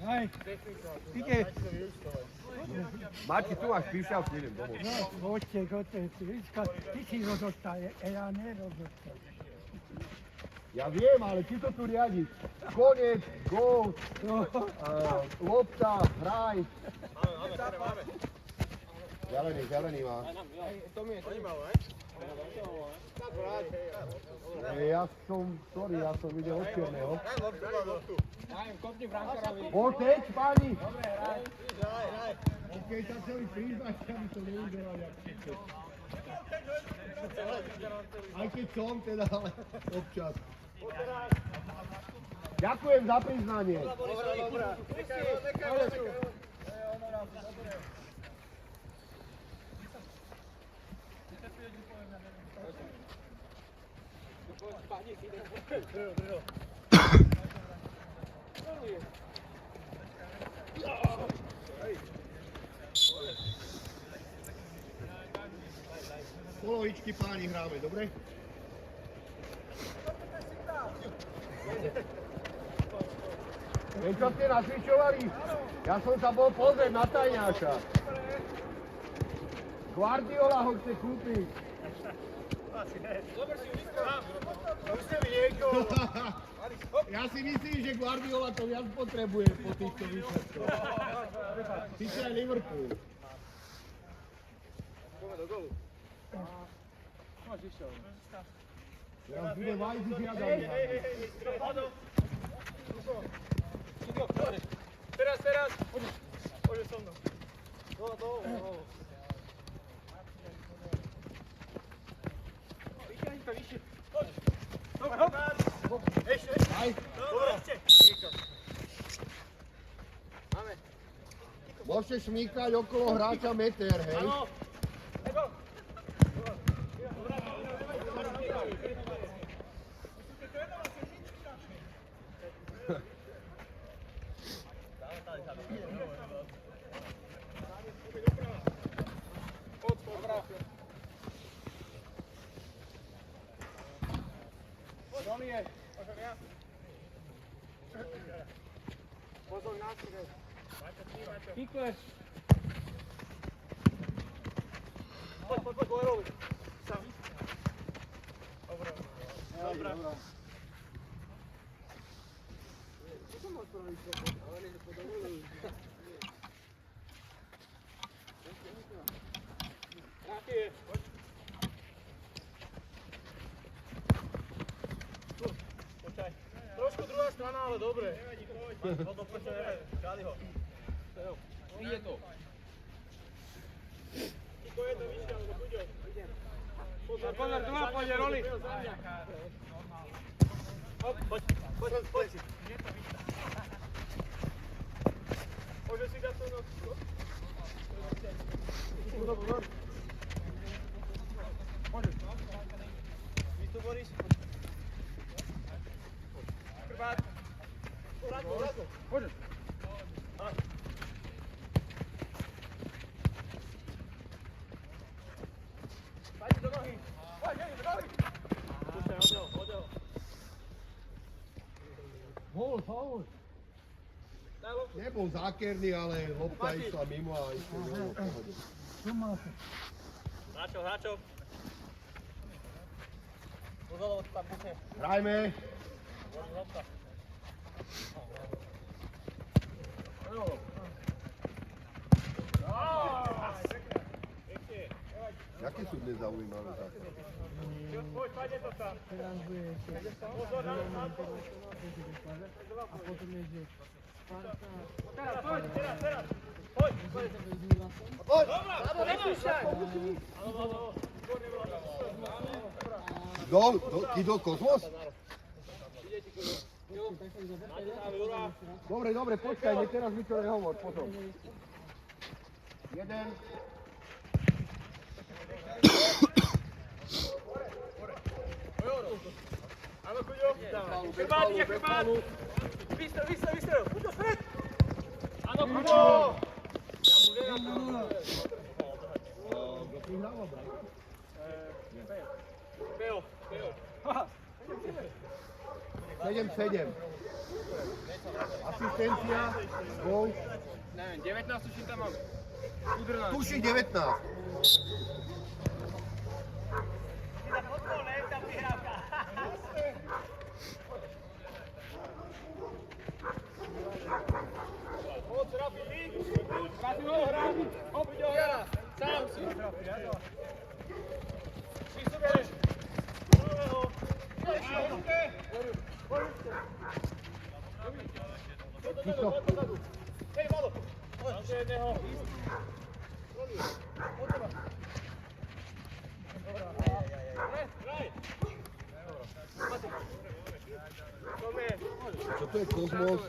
Hej, ide. Mati, tu máš píšťalku, idem domov. No, poďte, ty si rozhodca, ja nerozhodca. Ja viem, ale ty to tu riadiš. Konec, gól, lopta, hraj. Máme. Zelený má. Ja som videl od čierneho. Poďte, páni! Dobre, hraj. Keď sa celý prízvať, aby to neuderal jak všetko. Aj keď som teda, ale občas. Ďakujem za priznanie. Dobre. Nechaj ho. Polovičky páni hráme, dobre? Čo ste nacvičovali? Ja som sa bol pozrieť na tajňáša. Guardiola ho chce kúpiť. Ja si myslím, že Guardiola to viac potrebuje po týchto výsledkoch. Sice aj Liverpool. Poďme do golu. Teraz bude Vajzi žiadať. Teraz. Poďme so mnou. Dole. Vyššie. Dobre, hop. Ešte. Aj. Dobre, ešte. Máme. Môžete šmíkať okolo hráča meter, hej? Áno. Ego. Pozor na sebe. Pikle. Poď, Gojerovi. Sam. Dobre. Co to máš praviť? Ale nie podovolujú. Jaký je? Poď. Počkaj. Trošku druhá strana, ale dobre. No to počkaj, káli ho. Ide to. Iko je to vyššie, alebo buď ho. Pozor, tu má pôjde roli. Poď. Môže si dať to na... Pozor. Môžeš. Vy tu, Boris? Krbát. Vrátko. Môžeš. Poď do nohy. Púšťaj, oddeho. Gól. Nebol zákerný, ale lopta išla mimo a išla mimo. Hráčov. Pozor, tam púšťaj. Hrajme. Lopta. Jaké sú dnes zaujímavé také? Poď, padne to tam. Teraz bude ešte Pozor, a potom je, že Sparta... Teraz. Poď. Dobre, nepúšťaj. Kidol Kozmos? Dobre, počkaj, teraz mi to nehovor, potom. Jeden. Áno, Kuďo. Krbát. Vystrel. Kuďo, stred. Áno, Kuďo. Ja mu nedám. Kto si hráva, brat? Peo. 7-7. Asistencia, gol. Neviem, 19 tuším tam mám. Udrná. Tuším 19. Poď, Rafi, ty! Rafi, ho hrá! Hop, ide ho hrá! Sám si! Ty si bereš! Druhého! Poď dozadu! Hej, Vlado! Ešte jedného! Poď teba! Hraj! Čo to je Kozmos?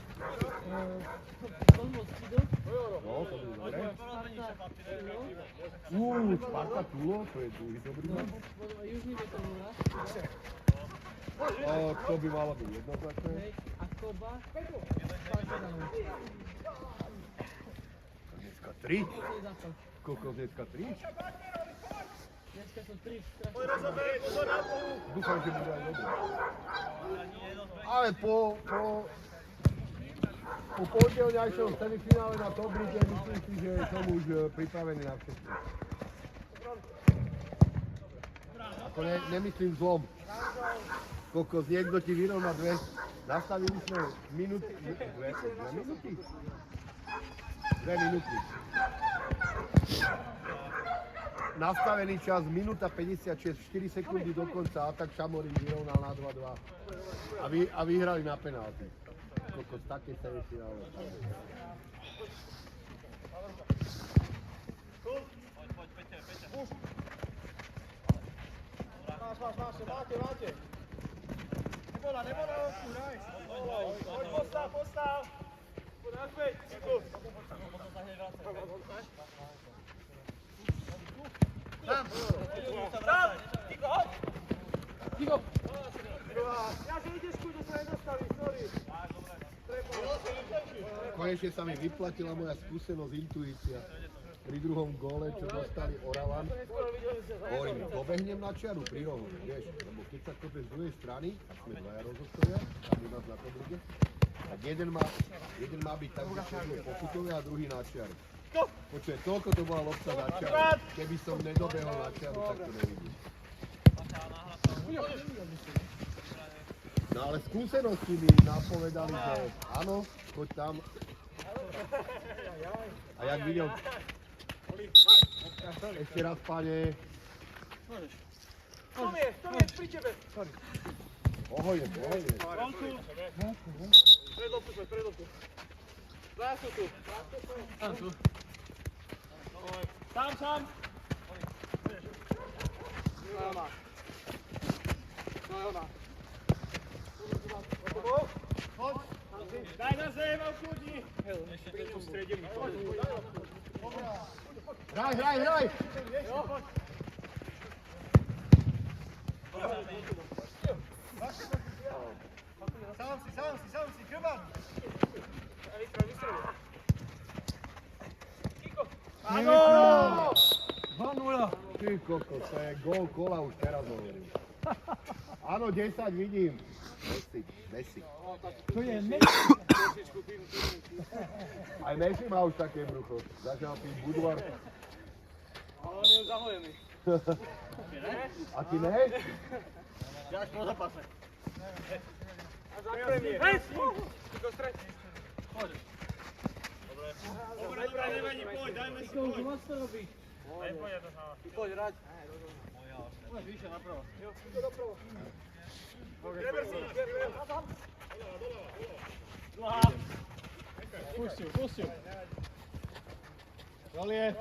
No, to bude dobre. Sparta Tulo, to je druhý dobrý man. To by malo byť jednoznačné. Dneska 3? Koľko dneska 3? Dneska sú 3. Dúfam, že bude aj dobré. Ale po pondelňajšom semifinále na Top Lige myslím si, že som už pripravený na všetko. Ako nemyslím zlom. Kokos, niekto ti vyrovná dve. Nastavili sme minúty. Dve minúty. Nastavený čas minúta 56, 4 sekundy do konca, a tak Šamorín vyrovnal na 2-2 a vyhrali na penálty. Kokos, také semifinále. Máte. Nebola, hraj. Postav. Poď na späť. Tam. Ticho, hoď. Ticho. Ja, že ideš kúde, sa nedostaví, sorry. Konečne sa mi vyplatila moja skúsenosť, intuícia. Pri druhom góle, čo dostali Oravan, hovorím, dobehnem na čiaru pri rohu, vieš, lebo keď sa kope z druhej strany, tak sme dvaja rozhodcovia, tam u nás na Top Lige, tak jeden má byť tak, že chodil pokutové a druhý na čiaru. Počuj, toľko to bola lopta na čiaru, keby som nedobehol na čiaru, tak to nevidím. No ale skúsenosti mi napovedali, že áno, choď tam. A jak videl... Ešte raz, pane. Tom je, pri tebe. Pohojne. Vonku. Pred loptu. Dvaja sú tu. Sám. No je ona. Poď. Daj na zem, obkúdni. Ešte stredili. Hraj! Sám si, krban. Kiko. Áno! 2-0. Ty kokos, to je gól kola už teraz hovorím. Áno, 10 vidím. Messi. To je Messi. Aj Messi má už také brucho. Začal tým Budvar. Ale on je už zahojený. A ty ne? Ja až po zápase. A za premiér. Hej! Kiko, stretí. Poď. Dobre, nevadí, poď, dajme si, poď. Už moc to robí. Poď, hrať. Poď, vyššie, napravo. Jo, Kiko, dopravo. Greber si, Greber. Dlhá. Pustil. Rolie.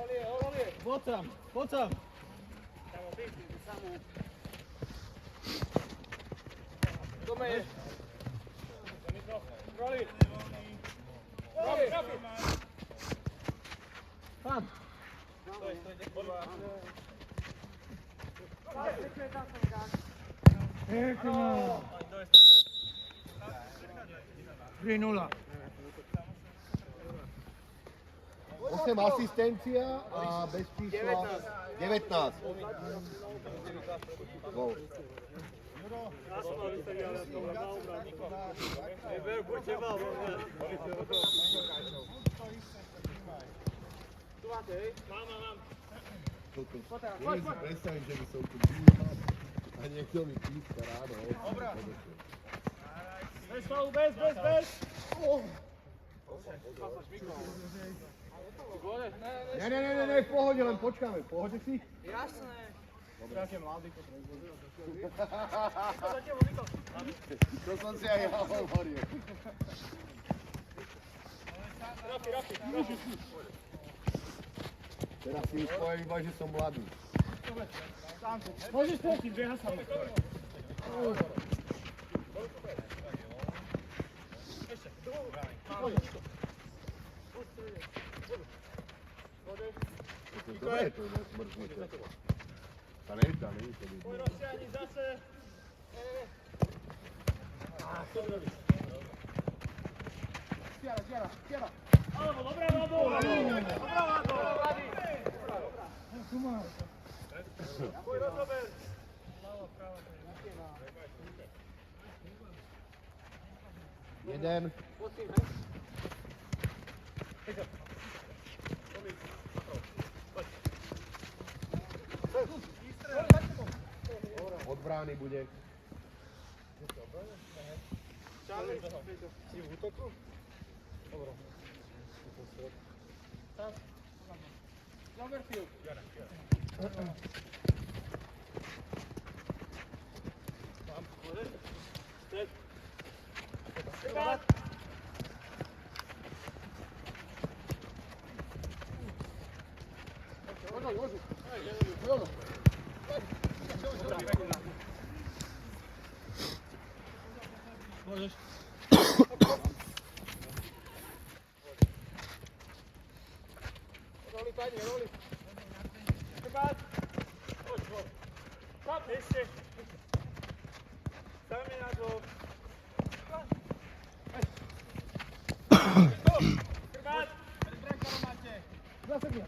Poď tam. Dome je. Roli. Tam. Pekno. 3-0. 8 asistencia a bez čísla 19. Gól. Ja som mal vystaviť, ale to na obranu. Veru, poď teba, tu máte, hej? Mám. Neviem si predstaviť, že by som tu býval a niekto mi píska ráno. Bez faulu, bez! Ne, v pohode, len počkáme. V pohode si? Jasné. Dobre. To som si aj ja hovoril. Rafi. Teraz si už poviem iba, že som mladý. Môžeš tretiť, beha sa mu. To je to mrznuté. Tá není to by. Poď rozsiahni zase. Stiara. Alebo, dobrá, Tu máš. Poď rozober. Jeden. Od brány bude. Si v útoku? Dobre. Zoberfield. Tam, môžeš? Stred. Stred. Môžeš. Roli. Chrbát. Poď. Stop. Ešte. Stavme na to. Chrbát. Pred brankárom máte. Zasadne.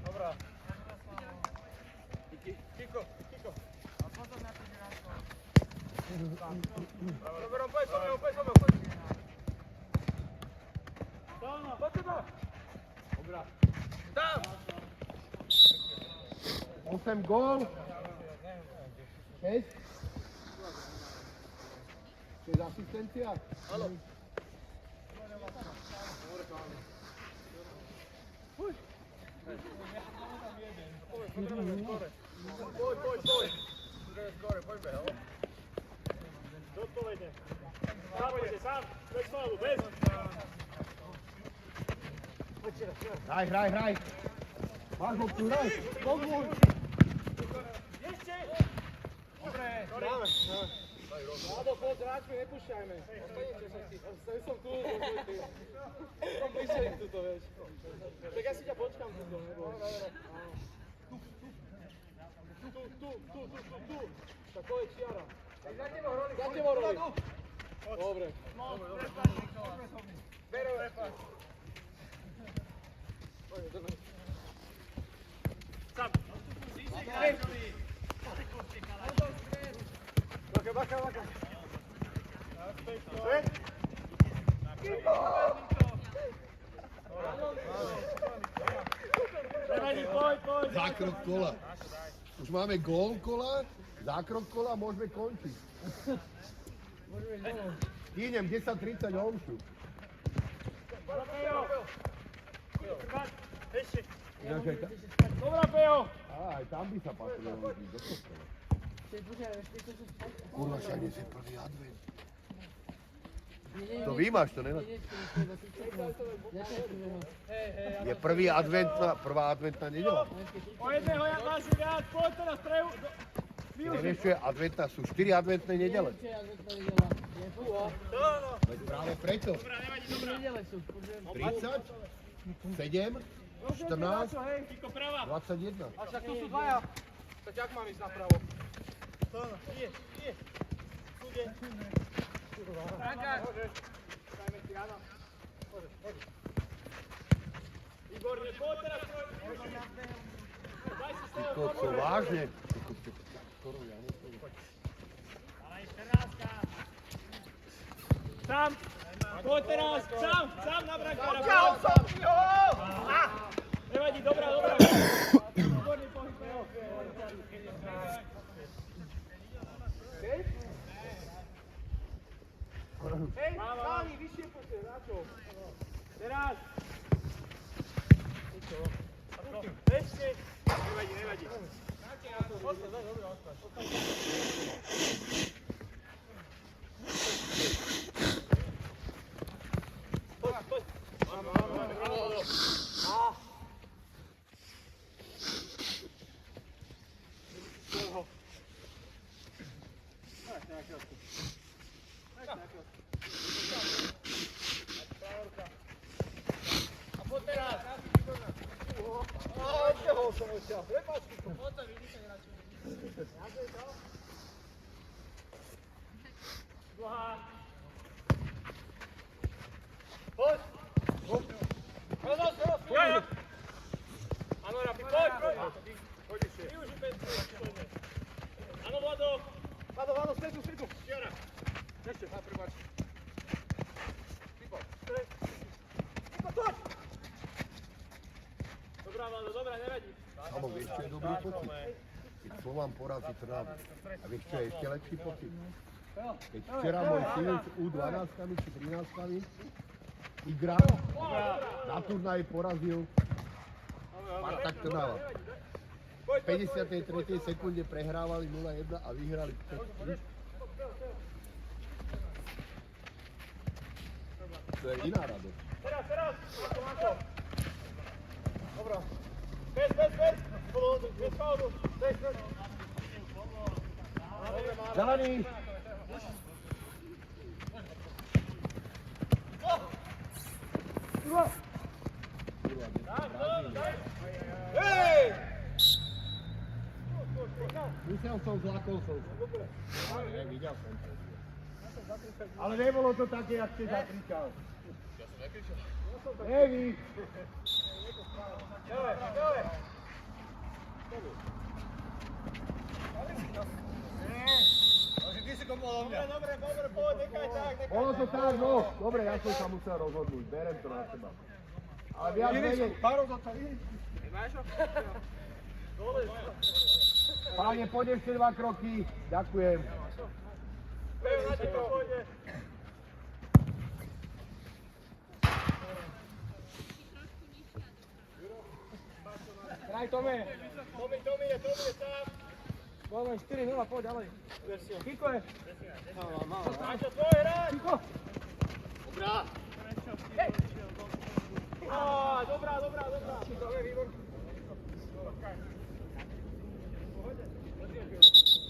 Dobrá. Kiko. A potom na to nerásko. Roberom, poď. Poď teba. Dobrá. Tam. 8 gól. 6. 6 asistencia. Áno. Poď. Poďme, ho. Zodpovedne. Sám. Bez faulu, bez. Hraj. Máš ho tu, hraj. Pomôž. Ešte. Dobre. Dáme. Ládo, poď, hráčmi, nepúšťajme. Ostanete sa ti. Ja som tu, som bližšie ich tuto, vieš. Tak ja si ťa počkám tuto, nebo. Tu. Tak to je čiara. Za teba roli. Dobre. Bero. Sam. Baka. Poď. Zákrok kola. Už máme gól kola, zákrok kola, môžeme končiť. Idem 10:30 omšu. Ešte. Dobrá, Pejo! Aj tam by sa patrilo robiť do kostola. Kurva, však dnes je prvý advent. To vymáš, to nenáš? Je prvá adventná nedeľa. O jedného ja máš viac, poď teraz Nevieš, čo je adventná? Sú 4 adventné nedele. Veď práve preto. 30, 7, 14, 21. A však tu sú dvaja. Tak jak mám ísť napravo? Ide. Tude. Franka. Dajme si ráno. Výborne, poď teraz. Ty kokso, vážne? Sám! Poď teraz! Sám na brankára! Nevadí, dobrá! Výborný pohyb, jo. Hej, stáni, vyššie poďte, na čo? Teraz! Ešte! Nevadí. Ostaň, dobre, ostaň. Poď. A poď teraz! Odtiahol som odtiaľ, prepáč mi to. Poď sa vyvíšať radšej. Dlhá. Poď. Roz. Áno, Rafi, poď. Využij pętku. Áno, Vlado. Vlado, späť tu. Čiara. Ešte, prepáč. Vypad. Dobrá, Vlado, dobrá, nevadí. Samo, vieš, čo je dobrý pocit? Keď Slovan porazí Trnavu. A vieš, čo je ešte lepší pocit? Keď včera môj syn s U12 či 13 igra, na turnaji porazil Spartak Trnava. V 53. sekunde prehrávali 0-1 a vyhrali 5-3. To je iná radosť. Teraz. Ako. Dobrá. Späť. Bez faulu. Späť. Zelený! Hej! Musel som, zlakol som. Ne, videl som to. Ale nebolo to také, jak si zakričal. Ja som nekričal. Neví. Dole. Ty si komoval mňa. Dobre, poď, nechaj tak. Bolo to tak, no. Dobre, ja som sa musel rozhodnúť. Berem to na seba. Ale viac menej. Párov za to Nemáš ho? Dole. Páne, poď ešte 2 kroky. Ďakujem. Pejo, na teba pôjde. Hraj Tome. Tomi je sám. Máme 4-0, poď ďalej. Kiko je. Máčo, tvoj hráč. Kiko. Dobrá. Dobrá. Kiko je výborný.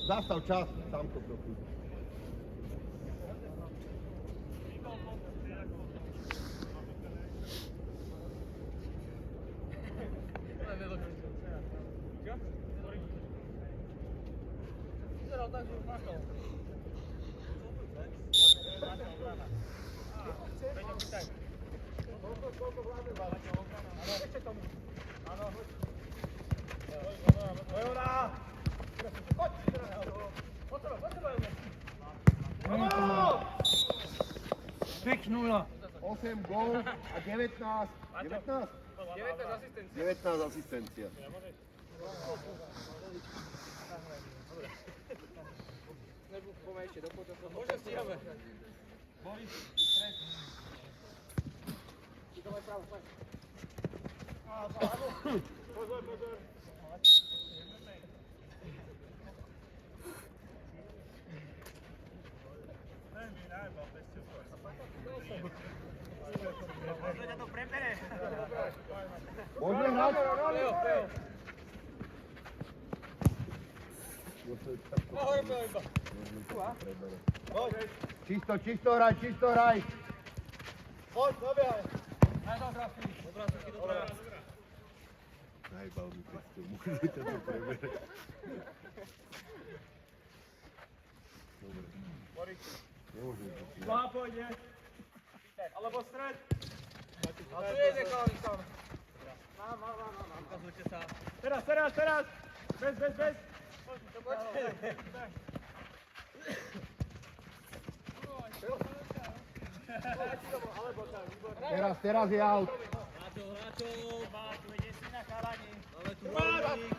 Zastav čas, sám to trochu. Fix 0. 8 gól a 19 asistencia. Poďme ešte do potoku. Môže stíhame. Kiko má právo, poď. Pozor. Môžeme hrať? Ahoj, Pejo. Čisto hraj. Poď, dobiehaj. Dobrá, Suky, dobrá. Najbal mi pestov, môžete to prebere. Dobre. Nemôžem to si. Pôjde. Alebo stred. A tu je nekálny tam. Ukazujte sa. Teraz! Bez! Teraz je out. Hráčov. Tu ide si na chalani. Ale tu bojovník.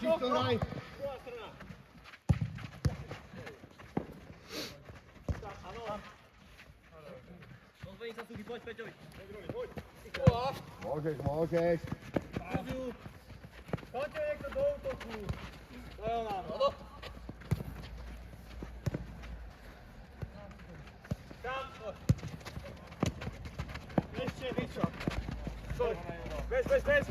Čisto hraj. Pozvení sa súdy, poď Peťovi. Môžeš. Poďte niekto do útoku. To je ona. Tam. Ešte, Ričo. Poď. Bez.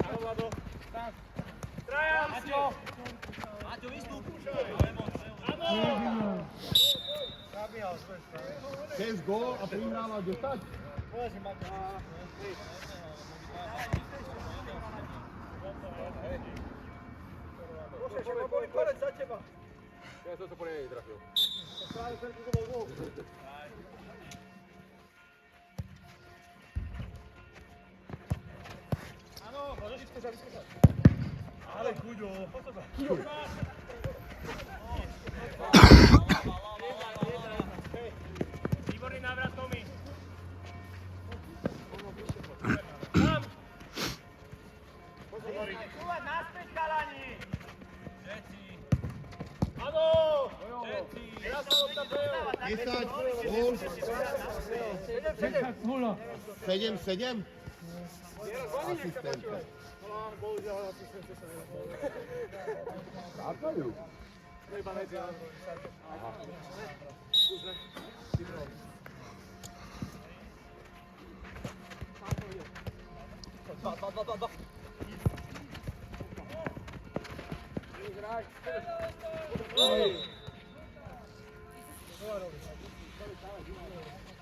Áno, Vlado. Tam. Trajan. Maťo, vystup. Jedinou. 6 gól a prihrával 10. Konec za teba. Ja som sa poriadne trafil. Áno, môžeš vyskúšať. Ale Kuďo. Výborný návrat, Tomi. Tam. Kúvať naspäť, kalani. Všetci. Áno. Všetci. Teraz sa odtapujú. 10 gól. 10-0. 7. Asistenta. Bohužiaľ, asistence sa nebol. Zápajú. Iba medzi nami. Dva.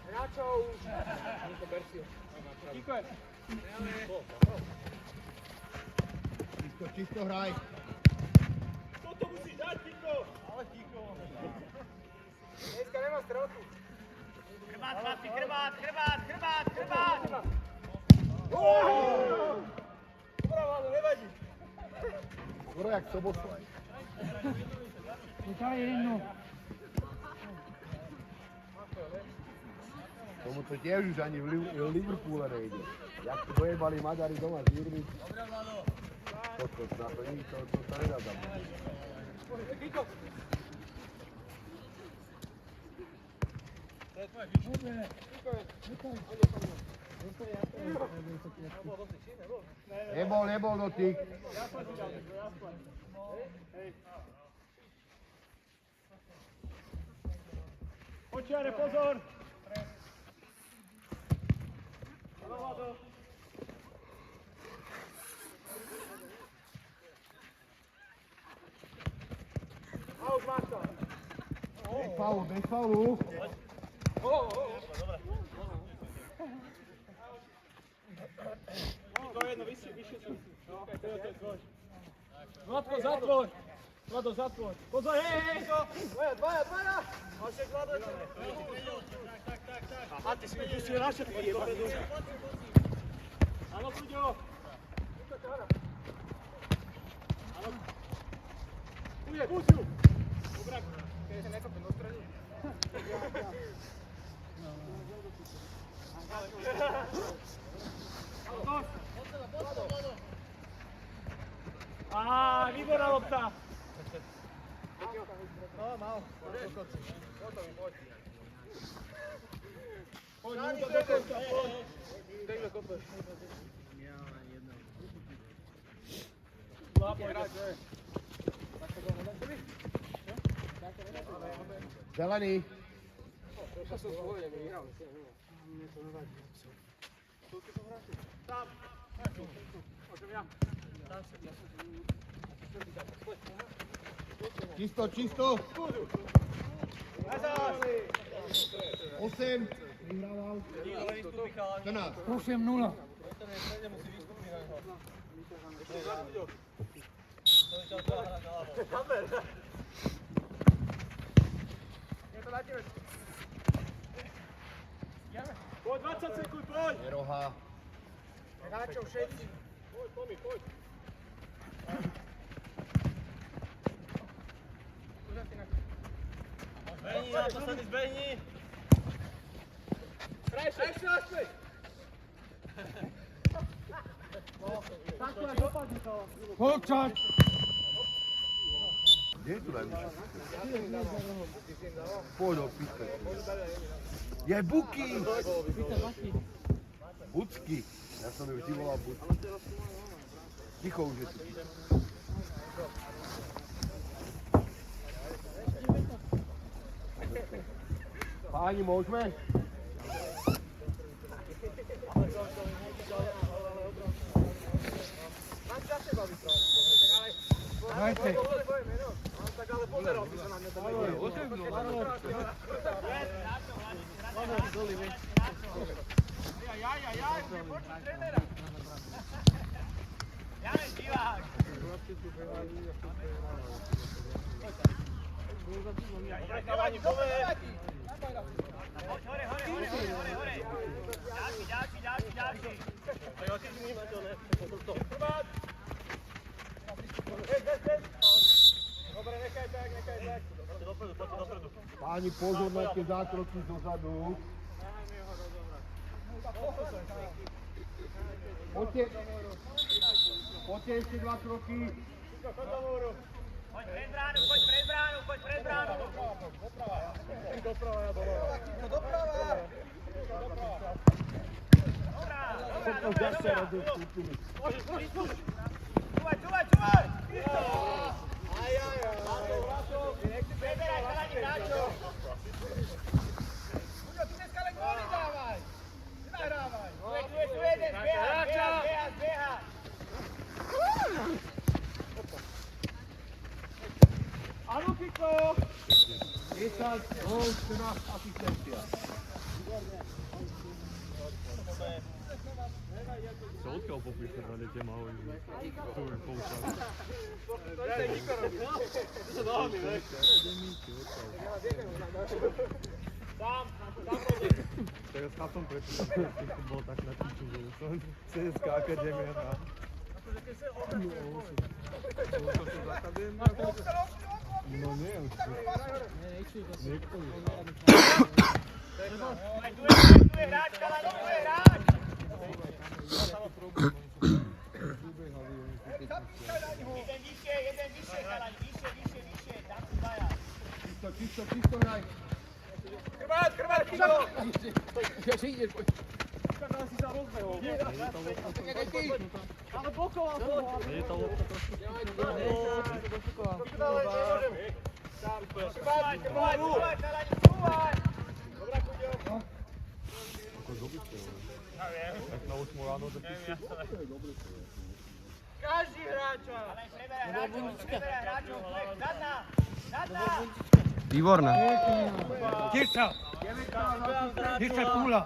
Hráčov. Díkujem. Čisto hraj. Toto musíš dať, Kiko. Ale Kiko. Dneska nemá strelku. Chrbát, chlapci, chrbát. Dobrá, Vlado, nevadí. Skoro jak Soboslaj. Tutaj jedno. Tomu to tiež už ani v Liverpoole nejde. Jak to dojebali Maďari doma z Jirmy. Dobre, Vlado. To sa nedá tam. Kiko. Nebol dotyk. Počiare, pozor. Áno, Vlado. Out, Marta. Bez faulu. To jedno, vyššie sú. To je tvoj. Vladko, zatvoj. Vlado, zatvoj. Pozor, hej! Dvaja! Máš Vlado, tak. A ty si mi pustil na všetky dopredu. Áno, Kuďo. Áno. Kuje, pusiu. Dobrá, keď sa nekopne do stredu. Á, výborná lopta. No, mal. Poď, útok do konca, poď. Dej do kope. Lápoj, rád, že? Zelený. Ja som zvolený, vyhral. Tam. Môžem ja. Čisto. Nazad. 8. Vyhrával. 14. 8-0. Kamer. Je to na tebe. Poď, 20 sekúnd, poď! Neroha. Hráčov všetci. Poď, Tomi, poď. Zbehni, naposledy zbehni. Krajšie, naspäť! Polčas! Kde je tu najvyšší? Poď opýtať. Je Buky! Bucky. Ja som ju vždy volal Bucky. Ticho už je tu. Páni, môžeme? Dajte. Tak ale pozeral by sa na mňa to Jaj, nepočuť trénera. Janeš, divák. Dobre, chalani, povedz. Poď, hore. Ďalší. Dobre, nechaj tak. Dopredu. Páni, pozor na tie zákroky dozadu. Poďte ešte 2 kroky. Poď pred bránu. Doprava, ja dole. Všetko zase rozústili. Čúvaj. Preberaj, chalani, hráčov. Uďo, ty dneska len góly dávaj. Nenahrávaj. Tu jeden, zbieha. Áno, Kiko. 10 gól, 14 asistencia. Co odkiaľ popíše na dete malé? Tu je poučal. To je ten Kiko robí. To sa dohodli, veš? Sám robí. Teraz chápem, prečo to bolo tak na píču, že som CSK Akadémia na... No nie, už to... Niekto je. Tu je hráč, chalani, tu je hráč. Jeden vyššie, chalani, vyššie, tam sú dvaja. Čisto, hraj. Krvát, Kiko. Si sa rozbehol. Ale bokoval som. Nie je tá lopta trošku... Čúvaj, chalani, čúvaj. Dobrá, Kuďo. Ako dobytke, ale... Tak na 8 ráno do píči. Každý hráča. Preberaj hráčov. Zadná. Výborné. Tirca. Tirca kula.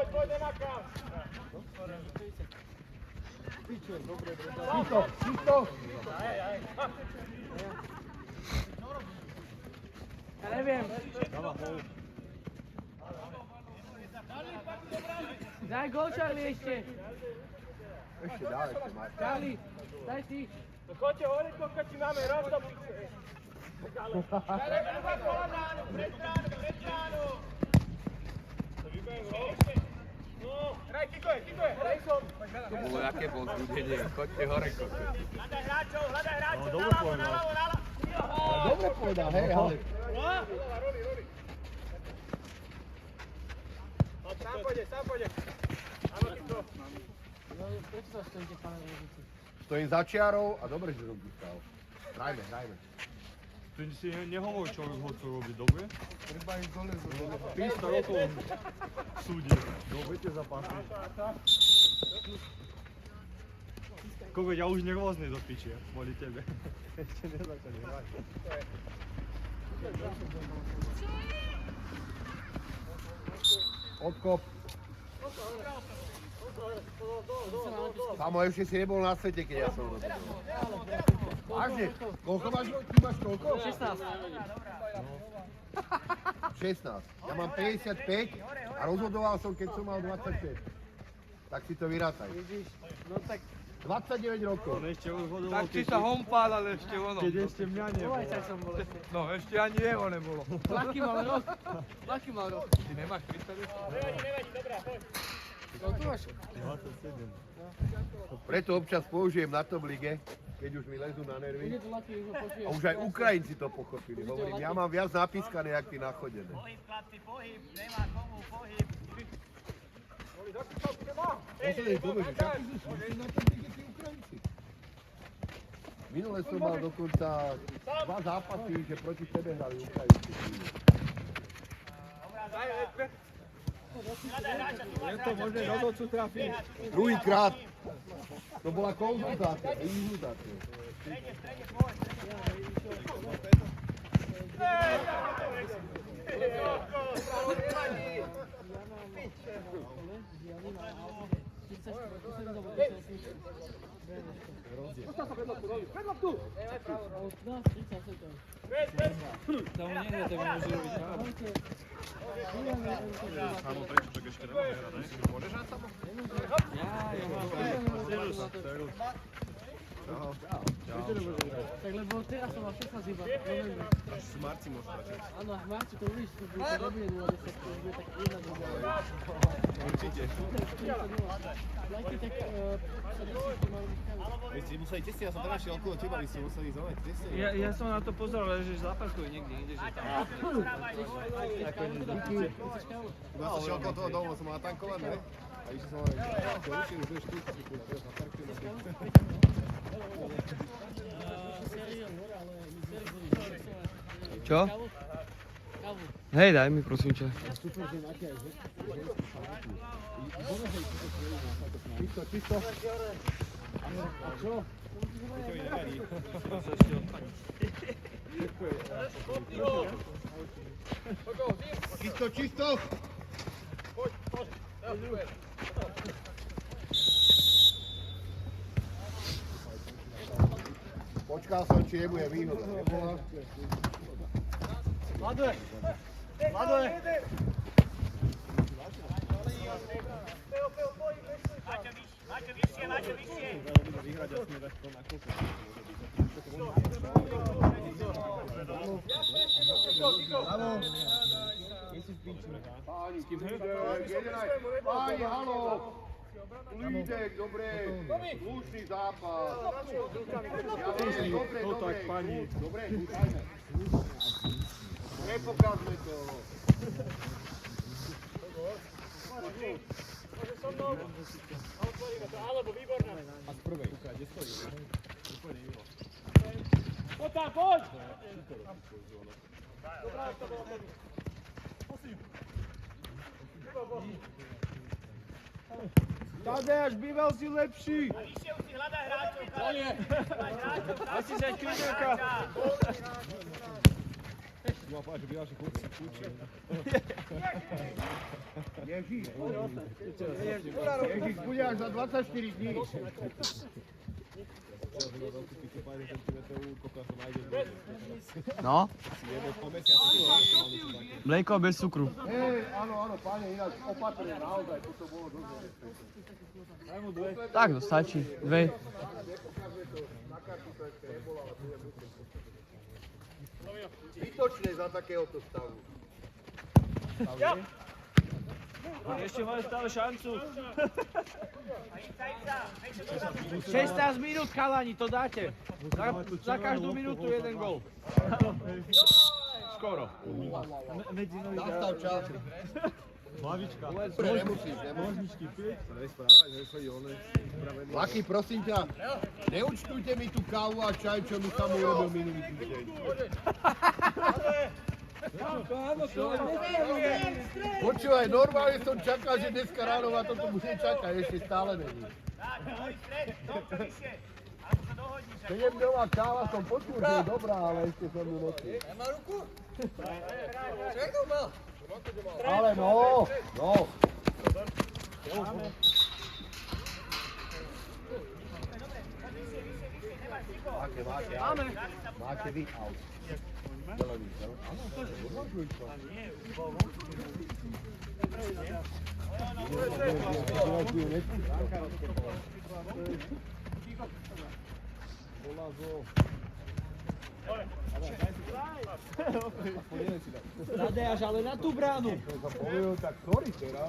Poď, nemakám. Čisto. Ja neviem. Daj gol, Charlie, ešte. Ešte ďalej, máš. Charlie, daj si. No choďte hore, koľko máme raz do piče. Pred bránu. Hraj, Kiko je, hraj som. To bolo jaké povzbudenie. Choďte hore, koľko. Hľadaj hráčov, No, dobre povedal. naľavo. Dobre povedal, hej, ale... Roli. Sám pôjde. Áno, Kiko. Prečo sa stojíte, pane Ložici? Stojím za čiarou a dobre, že som tu stál. Hrajme. Ty si nehovor človek ho, čo robí, dobre? Treba ísť dole. 300 rokov súdi. Dobre zápasy. Koľko ja už nervózny do piči, kvôli tebe. Ešte nezačali hrať. Odkop. Samo, ešte si nebol na svete, keď ja som rozhodoval. Vážne? Koľko máš? Ty máš koľko? 16. Ja mám 55 a rozhodoval som, keď som mal 26. Tak si to vyrátaj. No tak 29 rokov. on ešte rozhodoval, Tak si sa hompál, ale ešte ono. keď ešte mňa nebolo. No ešte ani jeho nebolo. Aký mal rok? Aký mal rok? Ty nemáš 30? No tu máš. 27. Preto občas použijem na tom lige, keď už mi lezú na nervy. Ide to ľahký, už ho počujem. A už aj Ukrajinci to pochopili. Hovorím, ja mám viac napískané, jak ty nachodené. Pohyb, chlapci, pohyb, nemá komu, pohyb. Poslednej dobe, že takí sú slušní na tom lige tí Ukrajinci. Minule som mal dokonca 2 zápasy, že proti tebe hrali Ukrajinci. Je to možné do nocu trafiť. Druhýkrát. To bola konzultácia, inzultácia. Tam niekde to môže robiť. Samo prečo, tak ešte nemáme hrať, ne? Môžeš hrať samo? Ja mám. Tak lebo teraz som mal 16 iba. Až v marci môžeš hrať. Áno, a v marci to uvidíš, to bude dobré 0-10, to už bude tak 1-2. Určite. Lajky tak sa nesmíte mali byť kávu. Vy ste museli testy, ja som teraz šiel okolo teba, vy ste museli zaujíť testy. Ja som na to pozeral, že zaparkuje niekde, že tam. Chceš kávu? Ja som šiel okolo toho domu, som mal natankované, ne? A išiel som hovoril, čo učil, už tu, si kúpil, zaparkujem. Čo? Kávu. Hej, daj mi prosím ťa. Čisto, čisto. A čo? Čisto, čisto. Počkal som, či nebude výhoda. Nebola. Mladé! Mladé! Maťo, vyššie, Maťo, vyššie. Vyhrať a smievať to na koľko Páni, haló. Lídek, dobre. Slušný zápas. Dobre, No tak, pani. Dobre, húčajme. Nepokazme to. Alebo výborná. A z prvej. Kde stojí? Úplne mimo. Poď tam, poď! Tadeáš, býval si lepší. Vyššie už si hľadaj hráčov, chalani. Hráčov, Asi sa čuďaka. No a páč, býval si kurci kúči. Ježiš, Ježiš, bude až za 24 dní. No, Si jebe po mesiaci, mlieko bez cukru. Hej, áno, páne, ináč opatrne, naozaj, toto bolo dosť. Tak, to stačí. 2. Zbytočné za takéhoto stavu. Ešte máme stále šancu. 16 minút, chalani, to dáte. Za každú minútu jeden gól. Skoro. Zastav čas. Hlavička. Nemusíš. Laky, prosím ťa, neúčtujte mi tú kávu a čaj, čo mi tam urobil minulý týždeň. Počúvaj, normálne som čakal, že dneska ráno ma toto bude čakať, ešte stále není. Tak, môj stred, tomto vyššie. A 7-dňová káva som počul, že je dobrá, ale ešte som ju notil. Nemá ruku? Čekaj mal. Ale no. Máte vy aut. Zelený, no? Áno, to je odvažujúco. Nadejaš, ale na tú bránu. Tak sorry teraz.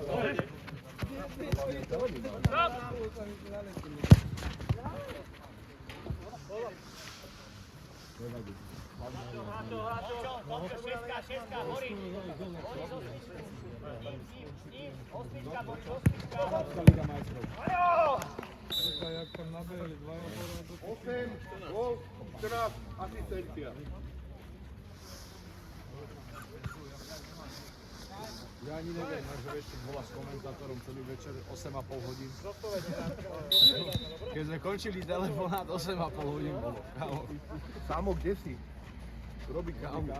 Jak tam nabehli, 8 gól, 14 asistencia. Ja ani neviem, že ešte bola s komentátorom celý večer 8,5 hodín. Keď sme končili telefonát, 8,5 hodín bolo. Samo, kde si? Robí kávu.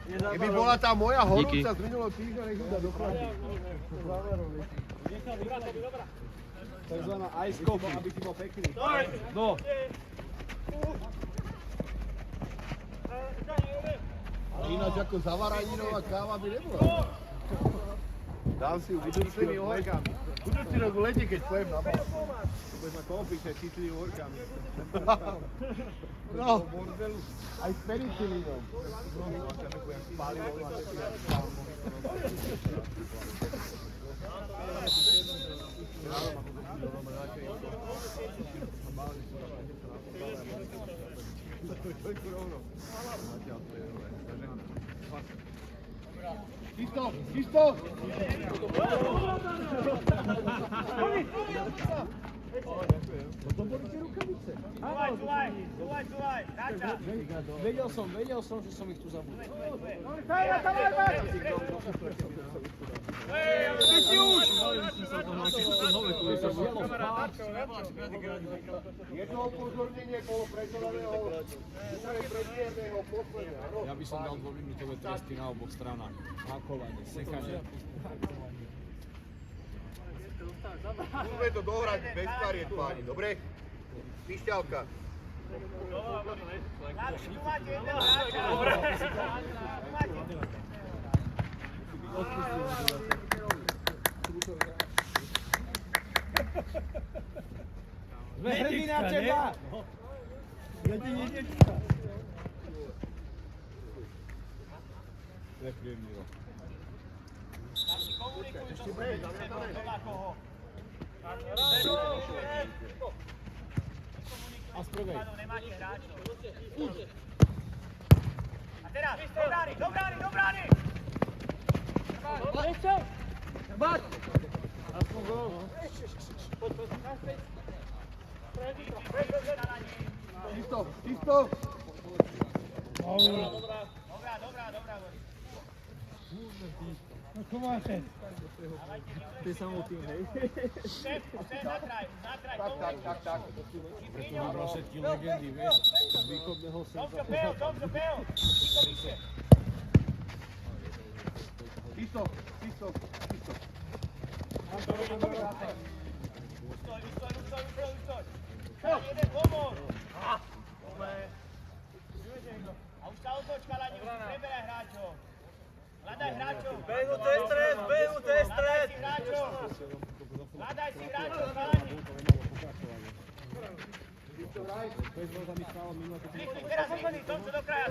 Keby bola tá moja horúca z minulého týždňa, nech ju dá do chladí. Takzvaná ice coffee, aby si bol pekný. No. Ináč ako zavaraninová káva by nebola. Dám si ju budúci rok v lete, keď pojem na bal. Budeš mať konflikt s citlivými horkami. No, aj s penicilínom. Čisto! Vedel som, že som ich tu zabudol. Jedno upozornenie bolo prekonaného predmierneho posledného. Ja by som dal 2-minútové tresty na oboch stranách. Hakovanie, sekanie. Musíme to dohrať bez kariet, páni, dobre? Pišťalka. Sme hrdí na teba. Nepríjemný rok. A z prvej. A teraz, do brány! Aspoň gól. Čisto! Dobrá. No čo máte? Ty samotný, hej? Šéf, na kraj, Tak. Preto vybral všetky legendy, vieš? Z východného Tomčo, senca. peo! Čisto! Ustoj. Jeden pomôž. A už sa otoč, chalani, už preberaj hráčov. Hľadaj hráčov. Behnuté stred. Hľadaj si hráčov, chalani. Rýchli, teraz rýchli, Tomčo do kraja.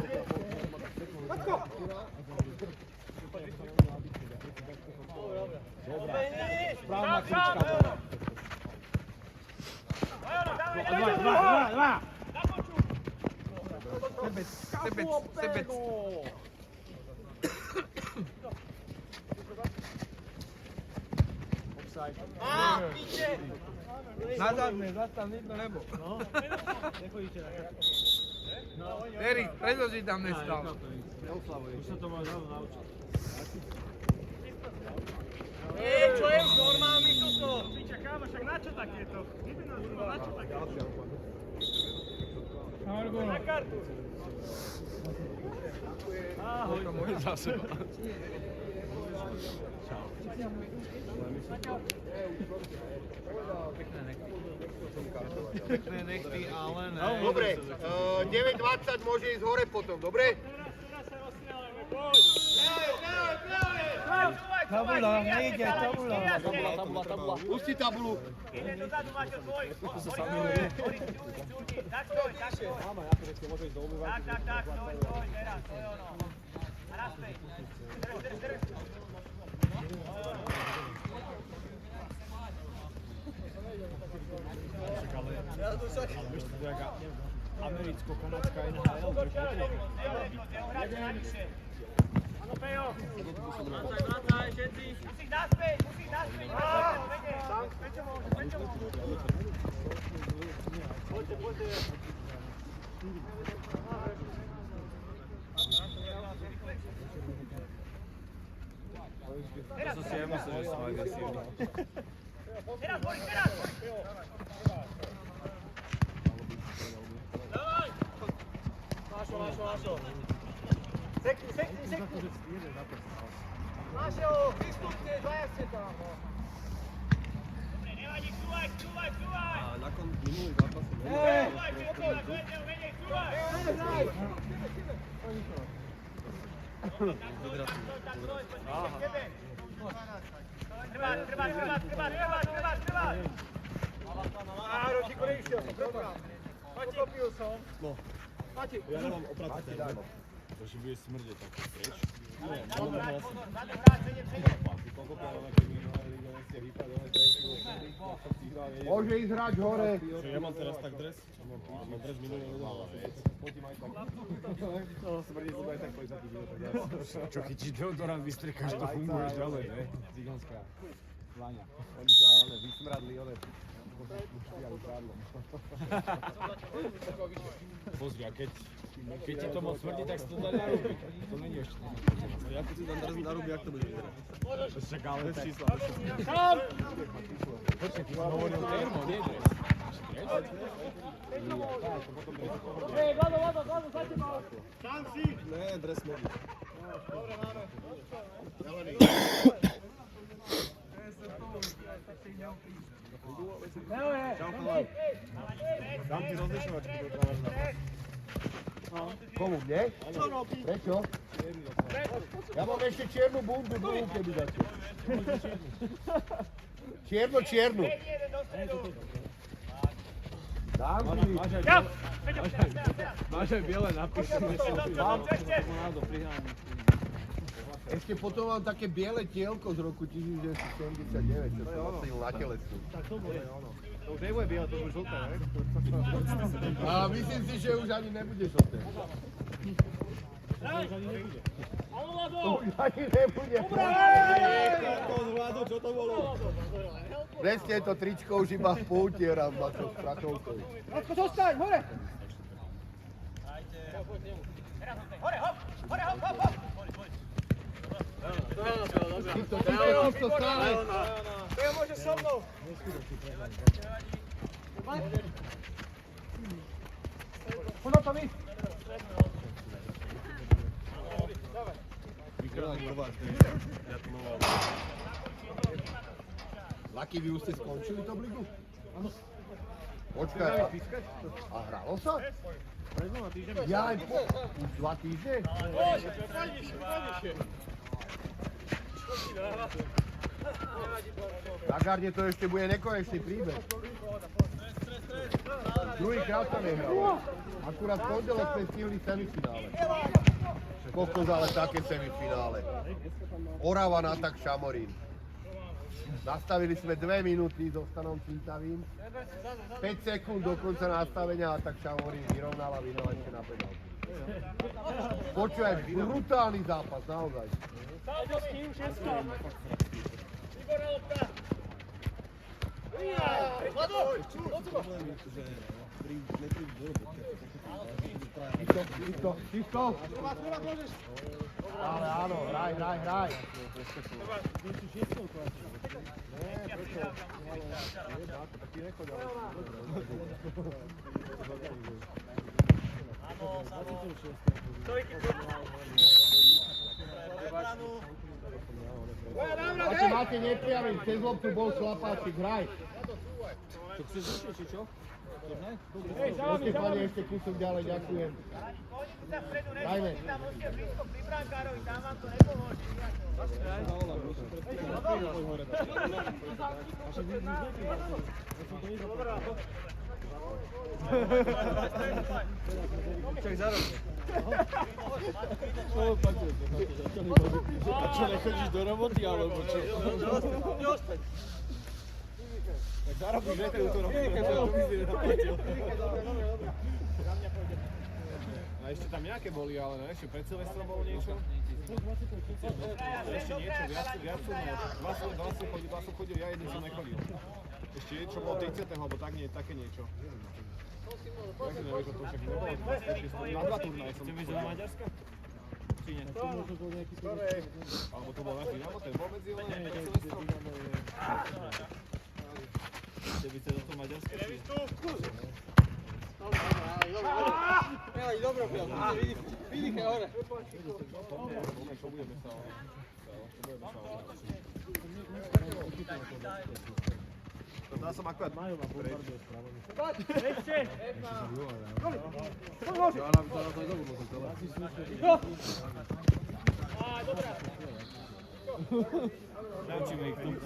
Správna klička. Dva. Sebec. Offside. Nazadne, zastav nikto nebo. Erik, prečo si tam nestal? Už sa to má dávno naučiť. Čo je už normálny toto? Piča, kámo, však na čo takéto? Ibe nás na čo takéto? Na kartu. To môže za seba. Pekné nechty, ale ne. Dobre, 9:20 môže ísť hore potom, dobre? Tabula, nejde, tabula. Pusti tabulu. Tak, stoj, teraz, to je ono. A naspäť. Americko-kanadská NHL, to je potrebné. Áno, Pejo. Vracaj, všetci. Musíš naspäť. To som si ja myslel, že som agresívny. Teraz, Boris, teraz! Dávaj! Mášo. Sekni. Mášo, vystupte, dvaja ste tam. Dobre, nevadí, čúvaj. A na minulý zápas som Menej, čúvaj. Trvá. Ročíku, nevyšiel som, program. Potopil som. No. Mati. Ja nemám opracu ten. To si bude smrdeť takto preč. Zadom vrát, 7. Môže ísť hrať hore. Čo ja mám teraz tak dres? Mám dres minulý rok. No, smrdí sa aj tak poď za tým tak. Čo chytíš deodorant, vystrikáš, to funguješ ďalej, ne? Cigonská. Váňa. Oni sa vysmradli, Pozri, a keď ti to moc smrdí, tak si to dá na ruby. To není ešte. Ja keď si dám na ruby, jak to bude vyzerať? Však ale bez čísla. Tam! Počkej, ty si hovoril termo, nie dres. Vlado, za teba. Tam si. Ne, dres smrdí. Dobre, máme. Dám ti rozlišovačku do práva. Komu, mne? Prečo? Ja mám ešte čiernu bundu, druhú keby dáte. Čiernu. Dám ti. Máš aj biele napísané. Ešte potom mám také biele tielko z roku 1979, čo som nosil na telesku. Tak to bude ono. To už nebude biele, to už žlté, ne? A myslím si, že už ani nebude žlté. To už ani nebude. Čo to bolo? Presne to tričko už iba poutieram na to s prakovkou. Radko, zostaň, hore! Hore, hop! Tisto stále. Pejo môže so mnou. Poďme tam ísť. Vykrát Nováč, ja tu Nováč. Laky, vy už ste skončili to bligu? Áno. Počkaj, a hralo sa? Ja aj po... Už 2 týždne? Na garde to ešte bude nekonečný príbeh. Druhýkrát sa nehral. Akurát v pondelok sme stihli semifinále. Kokos, ale také semifinále. Oravan atak Šamorín. Nastavili sme 2 minúty so Stanom Cintavým. 5 sekúnd do konca nastavenia atak Šamorín vyrovnala ešte na penálku. Počúvaj, brutálny zápas, naozaj. Tisto. Ale áno, hraj. Máte nepriamy, cez loptu bol chlapáčik, hraj. Čo chceš vyššie, či čo? Môžete pani ešte kúsok ďalej, ďakujem. Dajme. Čak zarob. Čo, nechodíš do roboty, alebo čo? Tak zarobíš, že tú robotu, keď to vyzrie zaplatil. A ešte tam nejaké boli, ale ne? Ešte pred Silvestrom bolo niečo? Ešte niečo, viac som chodil, ja jedný som nechodil. Ešte niečo bolo 30. alebo tak nie, také niečo. Jak si nevieš o tom, však nebolo. Na 2 turnaje som. Chcem ísť do Maďarska? Či nie? Alebo to bol náš Dynamo, ten bol medzi pred Silvestrom? Chce byť do toho Maďarska? Dobro, vydýchaj hore. Čo budeme sa dá som akurát preč. Ešte! Naučíme ich tomu.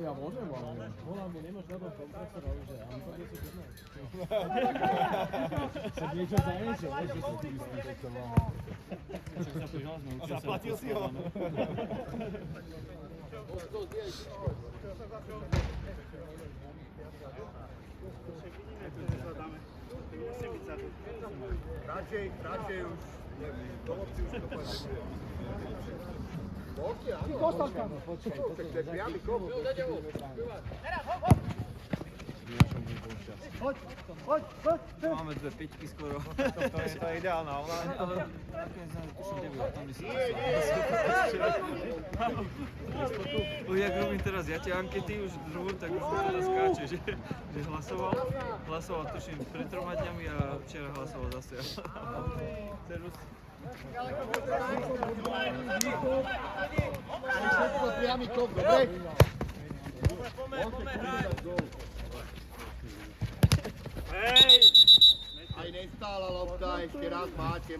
Ja môžem, ale volám, bo nemáš žiadno kompresora už, a my to nie sú poznať. Však niečo za niečo, vieš, že sa ty vyspíšoval. Zaplatil si ho. Radšej už, do lopty už to povedal. Lopte, áno. Dostalka. Tak to je priamy kop. Poď. Máme dve peťky skoro. To je ideálna, ale nakoniec nám tuším nebylo, tam by som už jak robím teraz ja tie ankety už druhú, tak už teraz skáče, že hlasoval tuším pred 3 dňami a včera hlasoval zase. Servus. Všetko priamy kop, dobre? Hej! Aj nestála lopta, ešte raz máte.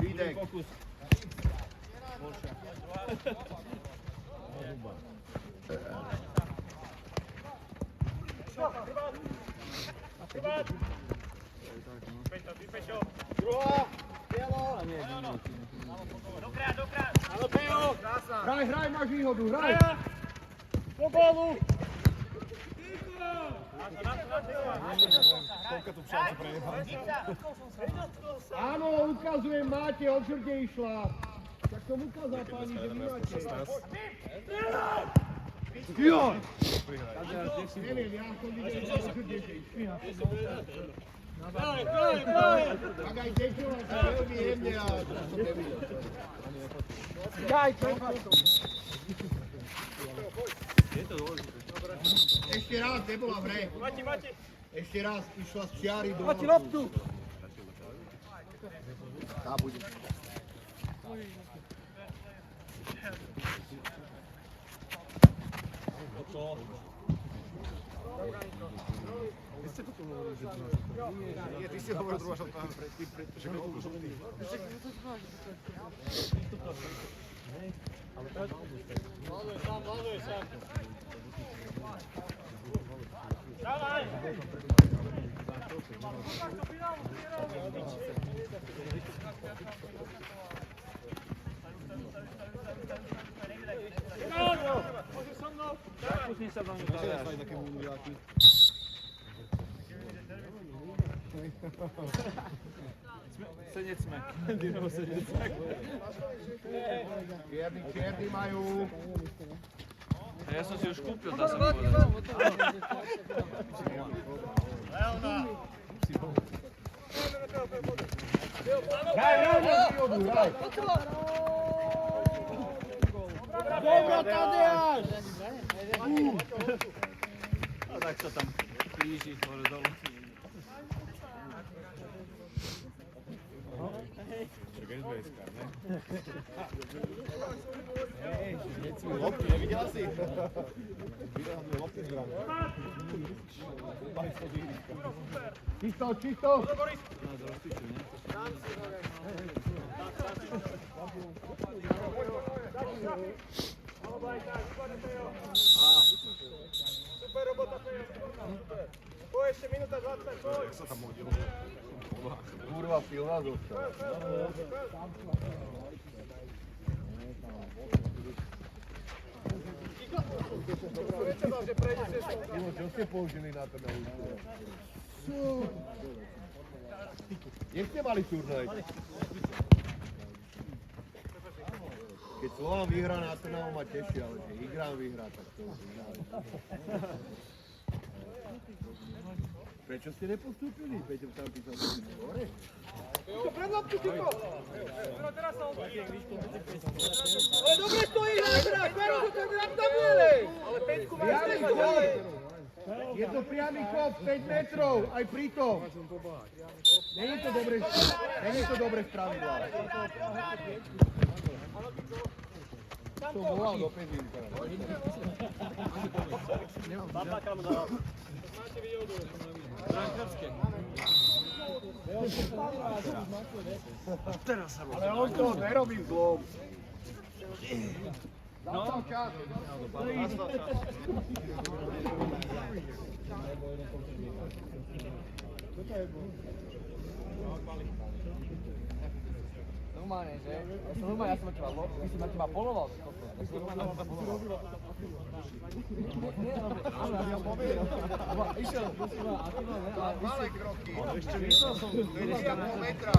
Lídek. Druhá! Bielo! Dokrát! Áno, Pejo! Krásna! Hraj, máš výhodu, hraj! Po gólu! Koľko tu však sa prejebal? Áno, ukazujem, máte, od žrde išla. Tak som ukázal pani, že vy máte. Jo! Neviem, ja som videl, že od žrde išla. Tak aj tečoval sa veľmi jemne a to som nevidel. Daj, čo je to? Je to dôležité. Ešte raz, nebola v hre. Mati! Ešte raz, išla z čiary do Mati loptu. Tá bude. Nie, ty si hovoril druhá šalta pred šekou. Maluje sa! Dávaj! Môžeš so mnou? Pusni sa do mňa. Aj také mundiáky. Senec sme. Dynamo senec. Čierny majú. A ja som si už kúpil, dá sa mi povedať. Leona! Hraj, výhodu, hraj. Dobra, Tadeáš! A tak sa tam kríži hore dolu. Však SBS-ka, ne? Lopty, nevidela si? Videla sme lopty z brány. Čisto, čisto! Super robota, Pejo. Po ešte minúta 20, poď. Jak sa tam hodilo? Kurva, silná zostala. Viete to, že prejde cestou. Mimo, čo ste použili na to na účtu? Kde ste mali turnaj? Keď Slovan vyhrá na Trnavu, ma teší, ale keď Igrán vyhrá, tak to vyhrá. Prečo ste nepostúpili? Peťo tam písal, že ste hore? To predlapku, Tiko! Ale dobre stojí hra, Pero to ten hrám tam mielej! Ale Peťku máš Priamy nechať kop! ďalej! Je to priamy kop, 5 metrov, aj pri tom. Není to dobre spravidla. To volal do Pezinka. Ale on to nerobí zlom. Zastal čas. Normálne, že? Ja som teba lop, ty si ma teba poloval. Išiel, a ty ma Malé kroky. Ešte myslel som, 2,5 metra.